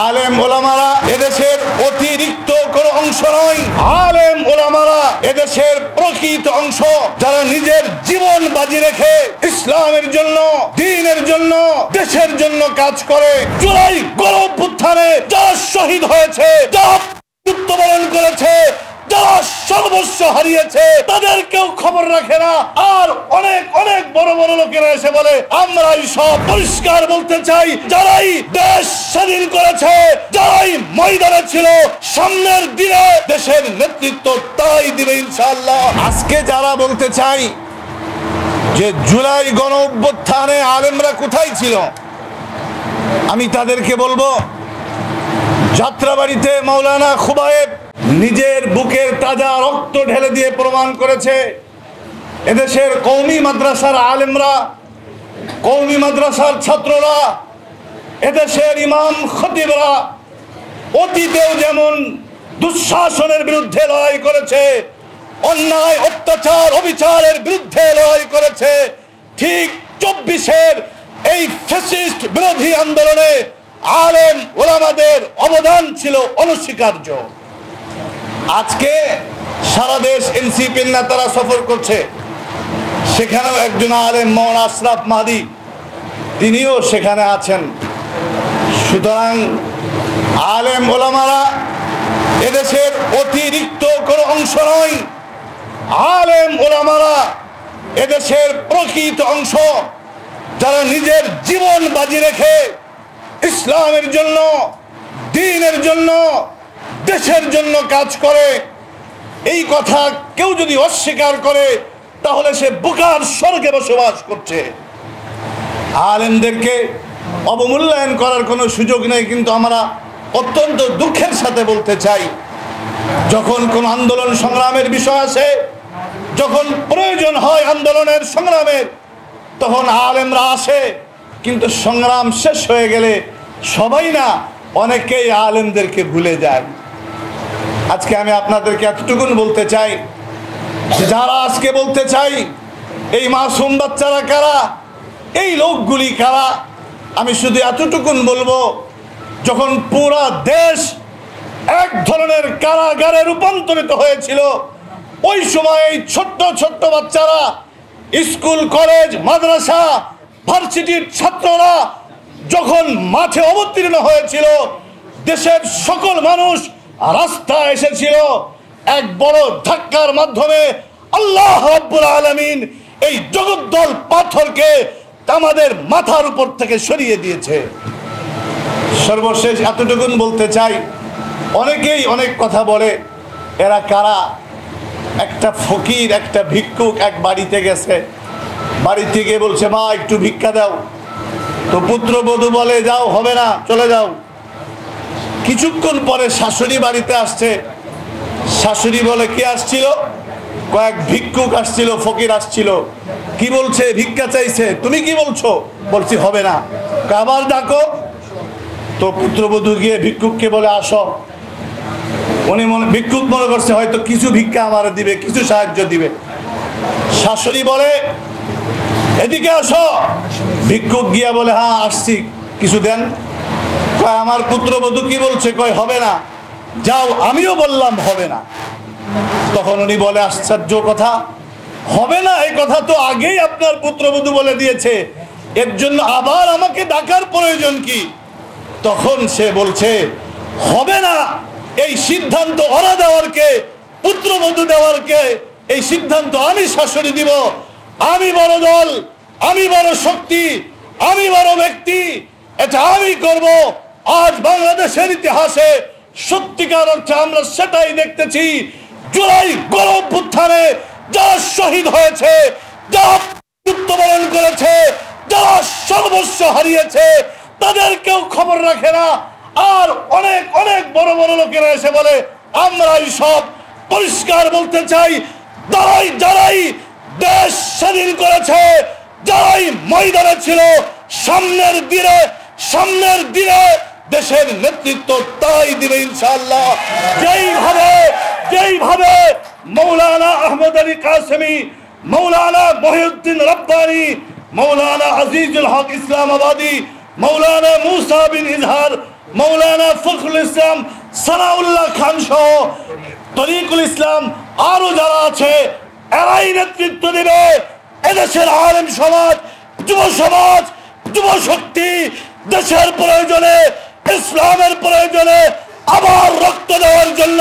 আলেম ওলামারা এদেশের অতিরিক্ত কোনো অংশ নয়। আলেম ওলামারা এদেশের প্রকৃত অংশ, যারা নিজের জীবন বাজি রেখে ইসলামের জন্য, দ্বীনের জন্য, দেশের জন্য কাজ করে। জুলাই গণঅভ্যুত্থানে যারা শহীদ হয়েছে, যারা মৃত্যুবরণ করেছে, যারা সর্বস্ব হারিয়েছে, তাদের কেউ খবর রাখে না। আর অনেক অনেক বড় বড় লোকেরা এসে বলে আমরাই সব। পরিষ্কার বলতে চাই, যারাই দেশ স্বাধীন করেছে, যারাই ময়দানে ছিল, সামনের দিনে দেশের নেতৃত্ব তাই দিবে ইনশাআল্লাহ। আজকে যারা বলতে চাই যে জুলাই গণ অভ্যুত্থানে আলেমরা কোথায় ছিল, আমি তাদেরকে বলবো, যাত্রাবাড়িতে মাওলানা খুবায়েব নিজের বুকের তাজা রক্ত ঢেলে দিয়ে প্রমাণ করেছে এদেশের কওমি মাদ্রাসার আলেমরা, কওমি মাদ্রাসার ছাত্ররা, এদেশের ইমাম খতিবরা অতীতেও যেমন দুঃশাসনের বিরুদ্ধে লড়াই করেছে, অন্যায় অত্যাচার অবিচারের বিরুদ্ধে লড়াই করেছে, ঠিক 24-এর এই ফ্যাসিস্ট বিরোধী আন্দোলনে আলেম ওলামাদের অবদান ছিল অনস্বীকার্য। আজকে সারা দেশ এনসিপির নেতারা সফর করছে, সেখানেও একজন আলেম মাওলানা আশরাফ মাহদী তিনিও সেখানে আছেন। সুতরাং আলেম ওলামারা এদেশের অতিরিক্ত কোনো অংশ নয়। আলেম ওলামারা এদেশের প্রকৃত অংশ, যারা নিজের জীবন বাজি রেখে ইসলামের জন্য, দ্বীনের জন্য, দেশের জন্য কাজ করে। এই কথা কেউ যদি অস্বীকার করে তাহলে সে বুকার স্বর্গে বসবাস করছে। আলেমদেরকে অবমূল্যায়ন করার কোনো সুযোগ নেই, কিন্তু আমরা অত্যন্ত দুঃখের সাথে বলতে চাই, যখন কোন আন্দোলন সংগ্রামের বিষয় আসে, যখন প্রয়োজন হয় আন্দোলনের সংগ্রামের, তখন আলেমরা আসে, কিন্তু সংগ্রাম শেষ হয়ে গেলে সবাই না, অনেকেই আলেমদেরকে ভুলে যায়। আজকে আমি আপনাদেরকে এতটুকুন বলতে চাই, যারা আজকে বলতে চাই এই মাসুম বাচ্চারা কারা, এই লোকগুলি কারা, আমি শুধু এতটুকুন বলবো, যখন পুরা দেশ এক ধরনের কারাগারে রূপান্তরিত হয়েছিল, ওই সময় এই ছোট্ট ছোট্ট বাচ্চারা, স্কুল কলেজ মাদ্রাসা ভার্সিটির ছাত্ররা যখন মাঠে অবতীর্ণ হয়েছিল, দেশের সকল মানুষ রাস্তায় এসেছিল, এক বড় ধাক্কার মাধ্যমে আল্লাহ রাব্বুল আলামিন এই জগদ্দল পাথরকে আমাদের মাথার উপর থেকে সরিয়ে দিয়েছে। সর্বশেষ এতটুকুন বলতে চাই, অনেকেই অনেক কথা বলে, এরা কারা? একটা ফকির, একটা ভিক্ষুক এক বাড়িতে গেছে, বাড়ি থেকে বলছে মা একটু ভিক্ষা দাও, তো পুত্রবধূ বলে যাও, হবে না, চলে যাও। কিছুক্ষণ পরে শাশুড়ি বাড়িতে আসছে, শাশুড়ি বলে কে আসছিল? কয়েক ভিক্ষুক আসছিল, ফকির আসছিল। কি বলছে? ভিক্ষা চাইছে। তুমি কি বলছো? বলছি হবে না। আবার ডাকো। তো পুত্রবধূ গিয়ে ভিক্ষুককে বলে আসো। উনি ভিক্ষুক মনে করছে হয়তো কিছু ভিক্ষা আমার দিবে, কিছু সাহায্য দিবে। শাশুড়ি বলে এদিকে আসো। ভিক্ষুক গিয়া বলে হ্যাঁ আসছি, কিছু দেন। কয় আমার পুত্রবধূ কি বলছে? কয় হবে না। যাও, আমিও বললাম হবে না। তখন উনি বলে আশ্চর্য কথা, হবে না এই কথা তো আগেই আপনার পুত্রবধূ বলে দিয়েছে, এর জন্য আবার আমাকে ডাকার প্রয়োজন কি? তখন সে বলছে হবে না, এই সিদ্ধান্ত ওরা দেওয়ার কে? পুত্রবধূ দেওয়ার কে? এই সিদ্ধান্ত আমি শাশুড়ি দিব। আমি বড় দল, আমি বড় শক্তি, আমি বড় ব্যক্তি, এটা আমি করব। আজ বাংলাদেশের ইতিহাসে সত্যিকার অর্থে আমরা সেটাই দেখতেছি। জুলাই গণঅভ্যুত্থানে যারা শহীদ হয়েছে, যারা মৃত্যুবরণ করেছে, যারা সর্বস্ব হারিয়েছে, তাদের কেউ খবর রাখে না। আর অনেক অনেক বড় বড় লোকেরা এসে বলে আমরাই সব। পরিষ্কার বলতে চাই, যারাই দেশ স্বাধীন করেছে, যারাই ময়দানে ছিল, সামনের দিনে দেশের নেতৃত্ব তাই দিবে ইনশাআল্লাহ। যেইভাবে মৌলানা আহমদ আলী কাসেমি, মৌলানা মহিউদ্দিন রব্বানী, মৌলানা আজিজুল হক ইসলামাবাদী, মৌলানা মুসা বিন ইজহার, মৌলানা ফখরুল ইসলাম, সানাউল্লাহ খান সহ তরিকুল ইসলাম আরো যারা আছে, এরাই নেতৃত্ব দেবে। এদেশের আলেম সমাজ, যুব সমাজ, যুব শক্তি দেশের প্রয়োজনে, ইসলামের প্রয়োজনে আবার রক্ত দেওয়ার জন্য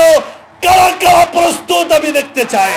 কারা কারা প্রস্তুত আমি দেখতে চাই।